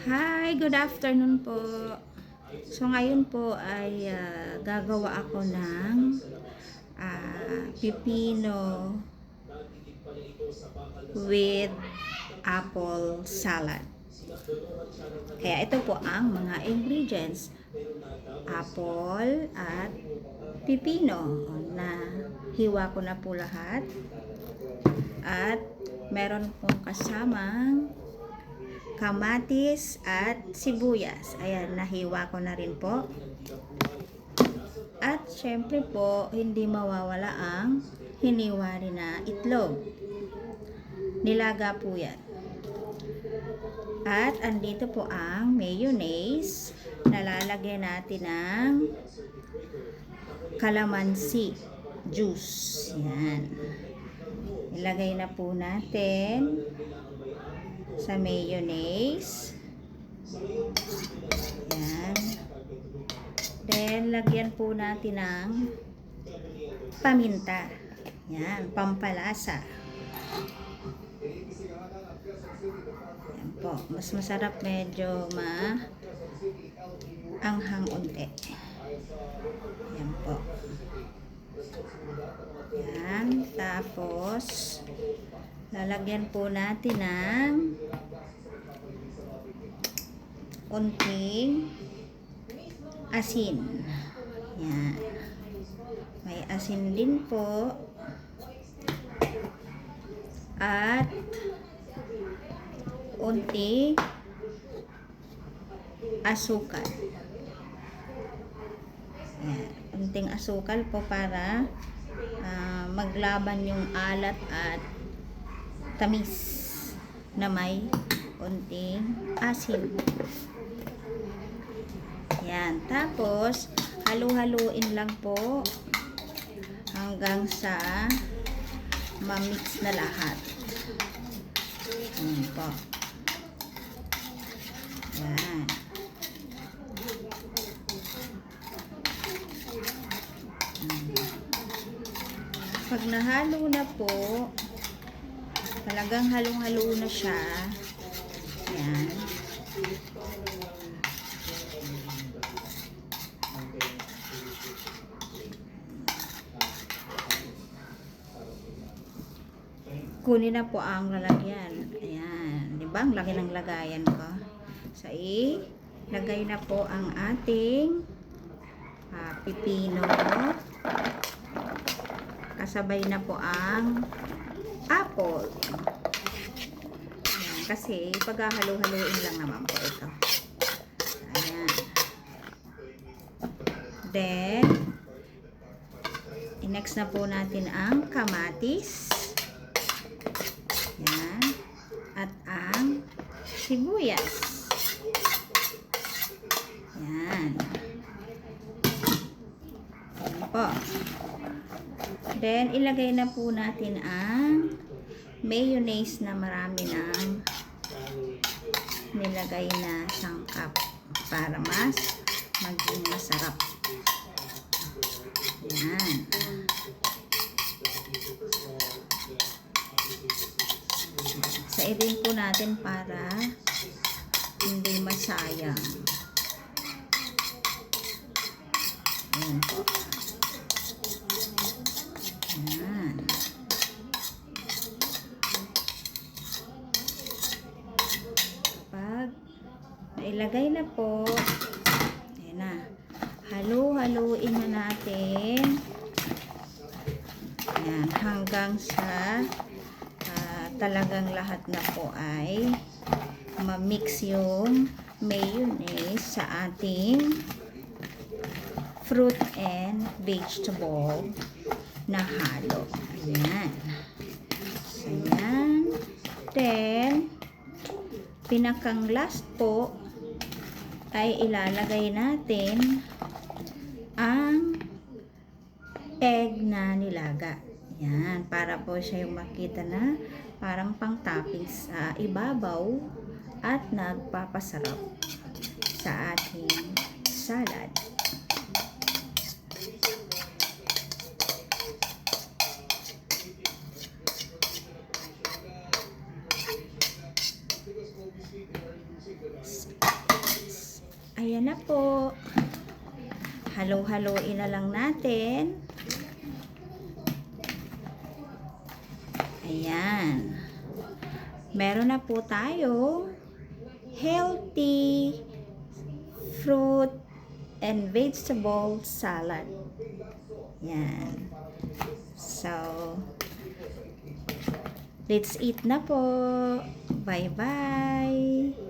Hi, good afternoon po. So ngayon po ay gagawa ako ng pipino with apple salad. Kaya ito po ang mga ingredients. Apple at pipino na hiwa ko na po lahat. At meron pong kasamang kamatis at sibuyas. Ayan, nahiwa ko na rin po. At syempre po, hindi mawawala ang hiniwa rin na itlog. Nilaga po yan. At andito po ang mayonnaise. Nalalagyan natin ng calamansi juice. Yan. Ilagay na po natin sa mayonnaise. Yan. Then, lagyan po natin ng paminta. Yan, pampalasa. Yan po. Mas masarap medyo anghang unti. Yan po. Yan. Tapos, lalagyan po natin ng unting asin. Yan. May asin din po. At unting asukal. Yan. Unting asukal po para maglaban yung alat at tamis na may unting asin. Yan. Tapos, halu-haluin lang po hanggang sa ma-mix na lahat. Yan po. Yan. Pag nahalo na po, talagang halong-halo na siya. Yan. Kunin na po ang lalagyan. Ayan. Diba? Ang laki ng lagayan ko. So, lagay na po ang ating pipino. Kasabay na po ang apple. Ayan. Kasi, paghahalo-haloin lang naman po ito. Ayan. Then, next na po natin ang kamatis. Yan. At ang sibuyas. Yan. Yan po. Then, ilagay na po natin ang mayonnaise na marami ng nilagay na sangkap para mas maging masarap. Yan. Sairin po natin para hindi masayang. Ayan po. Ayan. Pag nailagay na po, ayan na. Halu-haluin na natin. Ayan, hanggang sa talagang lahat na po ay ma-mix yung mayonnaise sa ating fruit and vegetable na halo. Ayan. So, ayan. Then, pinakang last po ay ilalagay natin ang egg na nilaga. Yan, para po siya yung makita na parang pang toppings sa ibabaw at nagpapasarap sa ating salad. Ayan na po. Halo-haloin na lang natin. Ayan. Meron na po tayo healthy fruit and vegetable salad. Yan. So, let's eat na po. Bye-bye.